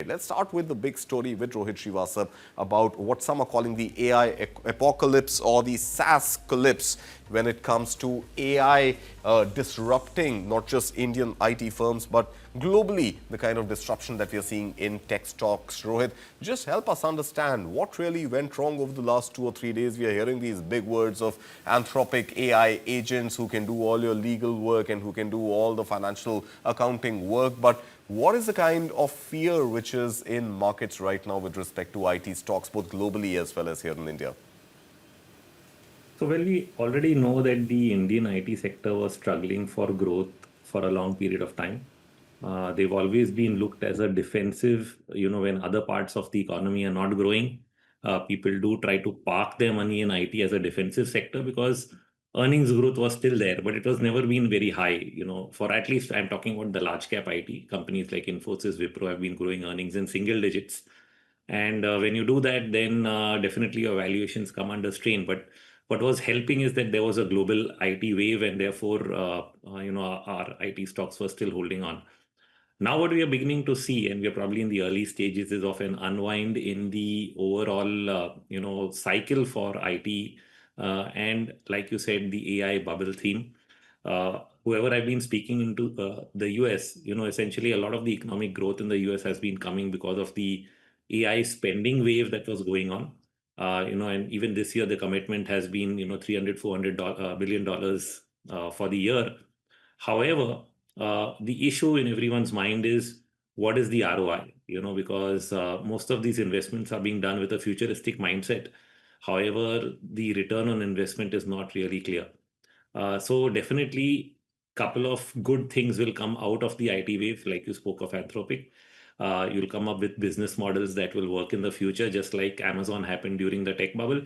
Let's start with the big story with Rohit Srivastava about what some are calling the AI apocalypse or the SaaS collapse when it comes to AI disrupting not just Indian IT firms but globally the kind of disruption that we are seeing in tech stocks. Rohit, just help us understand what really went wrong over the last 2 or 3 days. We are hearing these big words of anthropic AI agents who can do all your legal work and who can do all the financial accounting work. But what is the kind of fear which is in markets right now with respect to IT stocks, both globally as well as here in India? So, well, we already know that the Indian IT sector was struggling for growth for a long period of time. They've always been looked as a defensive, when other parts of the economy are not growing. People do try to park their money in IT as a defensive sector because earnings growth was still there, but it was never been very high. For at least I'm talking about the large cap IT companies like Infosys, Wipro have been growing earnings in single digits. And when you do that, then definitely your valuations come under strain. But what was helping is that there was a global IT wave, and therefore, our IT stocks were still holding on. Now, what we are beginning to see, and we are probably in the early stages, is of an unwind in the overall, cycle for IT, and like you said, the AI bubble theme. Whoever I've been speaking into the US, essentially a lot of the economic growth in the US has been coming because of the AI spending wave that was going on. And even this year, the commitment has been, 300, $400 billion for the year. However, the issue in everyone's mind is what is the ROI? Because most of these investments are being done with a futuristic mindset. However, the return on investment is not really clear. So definitely, couple of good things will come out of the IT wave, like you spoke of Anthropic. You'll come up with business models that will work in the future, just like Amazon happened during the tech bubble.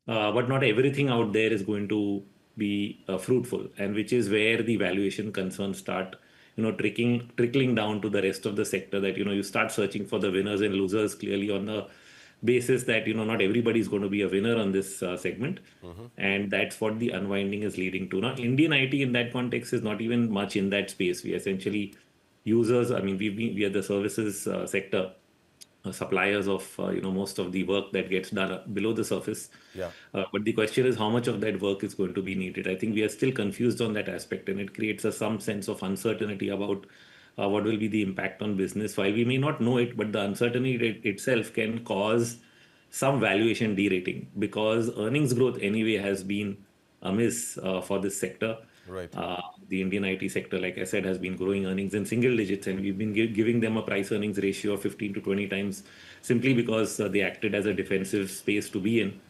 But not everything out there is going to be fruitful, and which is where the valuation concerns start, trickling down to the rest of the sector. That you start searching for the winners and losers clearly on the basis that not everybody is going to be a winner on this segment, and that's what the unwinding is leading to. Now, Indian IT in that context is not even much in that space. We essentially users. I mean, we are the services sector, suppliers of most of the work that gets done below the surface. Yeah. But the question is how much of that work is going to be needed. I think we are still confused on that aspect, and it creates some sense of uncertainty about what will be the impact on business. While we may not know it, but the uncertainty itself can cause some valuation derating, because earnings growth anyway has been amiss for this sector. Right. The Indian IT sector, like I said, has been growing earnings in single digits, and we've been giving them a price earnings ratio of 15 to 20 times simply because they acted as a defensive space to be in.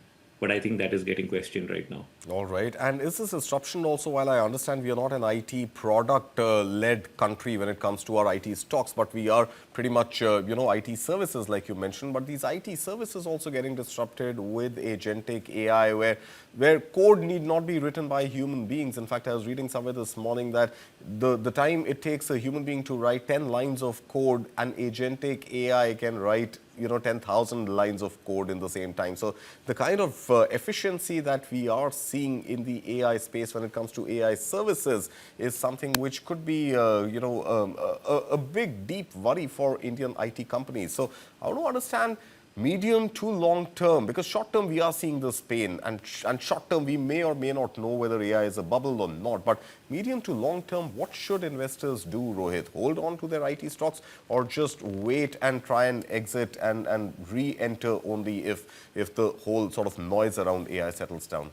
But I think that is getting questioned right now. All right. And is this disruption also, while I understand we are not an IT product-led country when it comes to our IT stocks, but we are pretty much, IT services like you mentioned, but these IT services also getting disrupted with agentic AI where code need not be written by human beings. In fact, I was reading somewhere this morning that the time it takes a human being to write 10 lines of code, an agentic AI can write 10,000 lines of code in the same time. So the kind of efficiency that we are seeing in the AI space when it comes to AI services is something which could be, a big, deep worry for Indian IT companies. So I want to understand medium to long term, because short term we are seeing this pain, and short term we may or may not know whether AI is a bubble or not. But medium to long term, what should investors do, Rohit? Hold on to their IT stocks or just wait and try and exit and re-enter only if the whole sort of noise around AI settles down?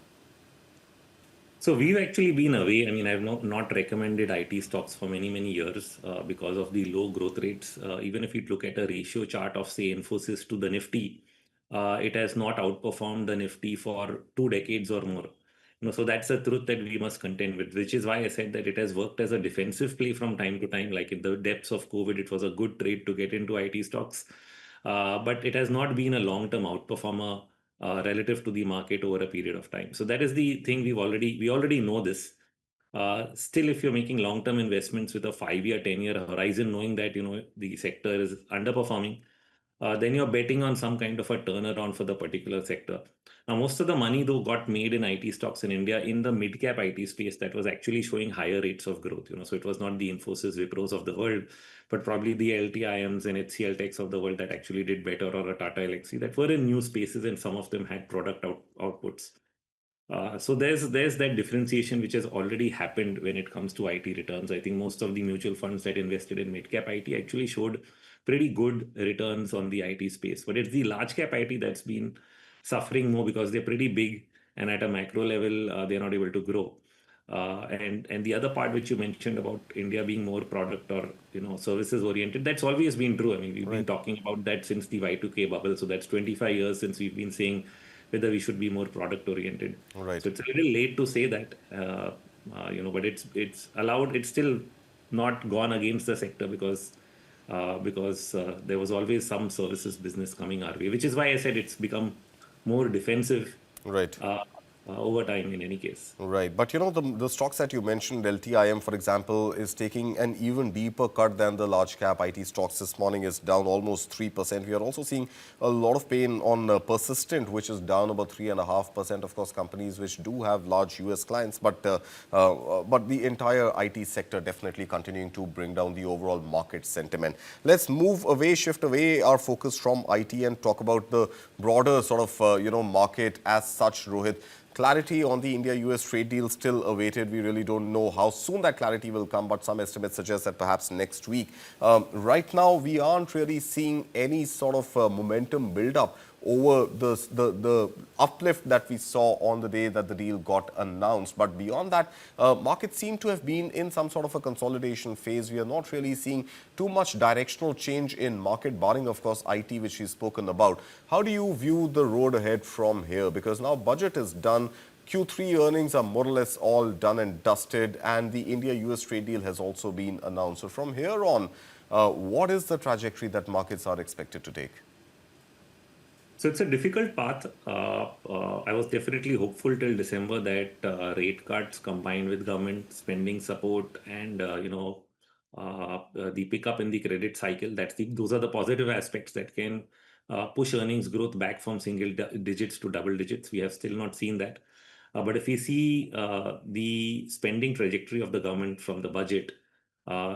So we've actually been away. I mean, I've not recommended IT stocks for many, many years because of the low growth rates. Even if you look at a ratio chart of, say, Infosys to the Nifty, it has not outperformed the Nifty for 2 decades or more. So that's a truth that we must contend with, which is why I said that it has worked as a defensive play from time to time. Like in the depths of COVID, it was a good trade to get into IT stocks, but it has not been a long-term outperformer relative to the market over a period of time. So that is the thing we already know this. Still, if you're making long-term investments with a 5-year, 10-year horizon, knowing that the sector is underperforming, then you're betting on some kind of a turnaround for the particular sector. Now, most of the money though got made in IT stocks in India in the mid-cap IT space that was actually showing higher rates of growth. So it was not the Infosys, Wipros of the world, but probably the LTIMs and HCL Techs of the world that actually did better, or a Tata Elxsi that were in new spaces, and some of them had product outputs. So there's that differentiation which has already happened when it comes to IT returns. I think most of the mutual funds that invested in mid cap IT actually showed pretty good returns on the IT space, but it's the large cap IT that's been suffering more because they're pretty big, and at a macro level they're not able to grow. And the other part which you mentioned about India being more product or services oriented, that's always been true. I mean, we've been talking about that since the Y2K bubble, so that's 25 years since we've been saying whether we should be more product oriented. Right. So it's a little late to say that, but it's allowed. It's still not gone against the sector because there was always some services business coming our way, which is why I said it's become more defensive Right. over time in any case. Right. But the stocks that you mentioned, LTIM, for example, is taking an even deeper cut than the large cap IT stocks. This morning is down almost 3%. We are also seeing a lot of pain on Persistent, which is down about 3.5%. Of course, companies which do have large US clients, but the entire IT sector definitely continuing to bring down the overall market sentiment. Let's shift away our focus from IT and talk about the broader sort of, market as such, Rohit. Clarity on the India-US trade deal still awaited. We really don't know how soon that clarity will come, but some estimates suggest that perhaps next week. Right now, we aren't really seeing any sort of momentum build up over the uplift that we saw on the day that the deal got announced. But beyond that, markets seem to have been in some sort of a consolidation phase. We are not really seeing too much directional change in market, barring, of course, IT, which we've spoken about. How do you view the road ahead from here? Because now budget is done. Q3 earnings are more or less all done and dusted, and the India-US trade deal has also been announced. So from here on, what is the trajectory that markets are expected to take? So it's a difficult path. I was definitely hopeful till December that rate cuts combined with government spending support and the pickup in the credit cycle, those are the positive aspects that can push earnings growth back from single digits to double digits. We have still not seen that. But if we see the spending trajectory of the government from the budget,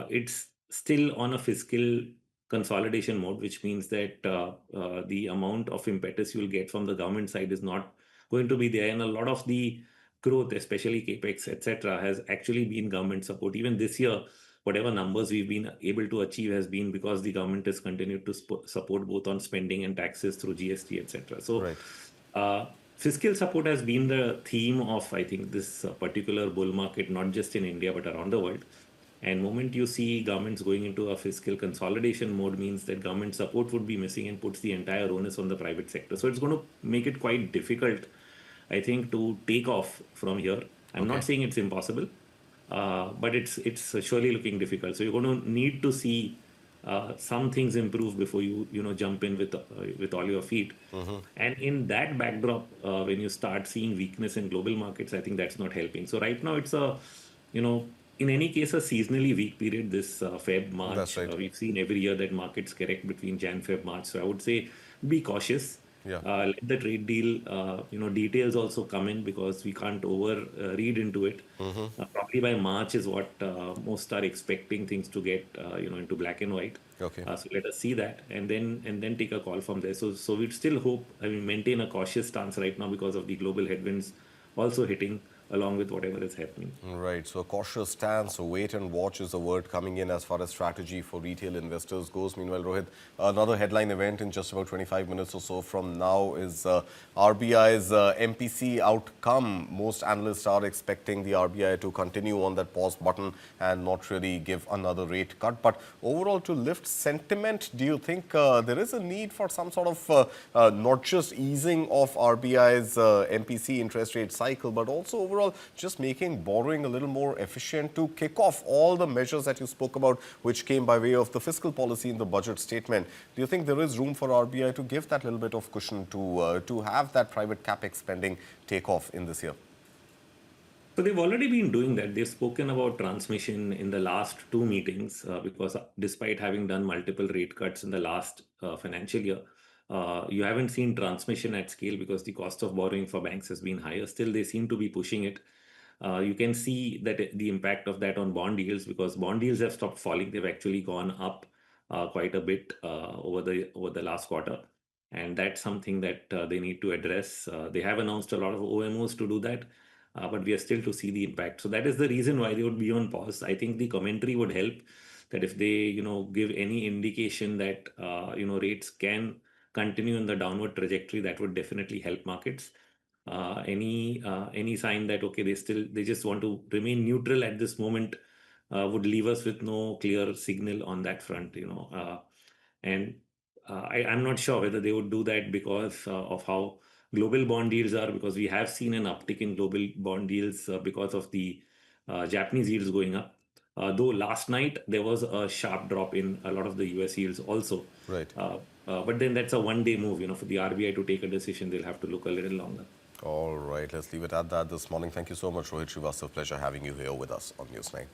it's still on a fiscal consolidation mode, which means that the amount of impetus you'll get from the government side is not going to be there. And a lot of the growth, especially capex, etc., has actually been government support. Even this year, whatever numbers we've been able to achieve has been because the government has continued to support both on spending and taxes through GST, etc. So fiscal support has been the theme of, I think, this particular bull market, not just in India, but around the world. And moment you see governments going into a fiscal consolidation mode means that government support would be missing and puts the entire onus on the private sector. So it's going to make it quite difficult, I think, to take off from here. I'm not saying it's impossible, but it's surely looking difficult. So you're going to need to see some things improve before you jump in with all your feet. And in that backdrop, when you start seeing weakness in global markets, I think that's not helping. So right now it's in any case, a seasonally weak period, this Feb, March. That's right. We've seen every year that markets correct between Jan, Feb, March. So I would say be cautious. Let the trade deal, details also come in because we can't read into it. Probably by March is what most are expecting things to get, into black and white. So let us see that and then take a call from there. So we'd still hope, maintain a cautious stance right now because of the global headwinds also hitting along with whatever is happening. Right. So a cautious stance, so wait and watch is the word coming in as far as strategy for retail investors goes. Meanwhile, Rohit, another headline event in just about 25 minutes or so from now is RBI's MPC outcome. Most analysts are expecting the RBI to continue on that pause button and not really give another rate cut. But overall, to lift sentiment, do you think there is a need for some sort of not just easing of RBI's MPC interest rate cycle, but also overall just making borrowing a little more efficient to kick off all the measures that you spoke about, which came by way of the fiscal policy in the budget statement? Do you think there is room for RBI to give that little bit of cushion to have that private capex spending take off in this year? So they've already been doing that. They've spoken about transmission in the last two meetings because despite having done multiple rate cuts in the last financial year, you haven't seen transmission at scale because the cost of borrowing for banks has been higher. Still, they seem to be pushing it. You can see that the impact of that on bond yields because bond yields have stopped falling. They've actually gone up quite a bit over the last quarter, and that's something that they need to address. They have announced a lot of OMOs to do that, but we are still to see the impact. So that is the reason why they would be on pause. I think the commentary would help that if they, give any indication that rates can continue in the downward trajectory, that would definitely help markets. Any sign that okay they just want to remain neutral at this moment would leave us with no clear signal on that front, and I'm not sure whether they would do that because of how global bond yields are, because we have seen an uptick in global bond yields because of the Japanese yields going up. Though last night there was a sharp drop in a lot of the US yields also. Right. But then that's a one-day move. For the RBI to take a decision, they'll have to look a little longer. All right, let's leave it at that this morning. Thank you so much, Rohit Srivastava. Pleasure having you here with us on News9.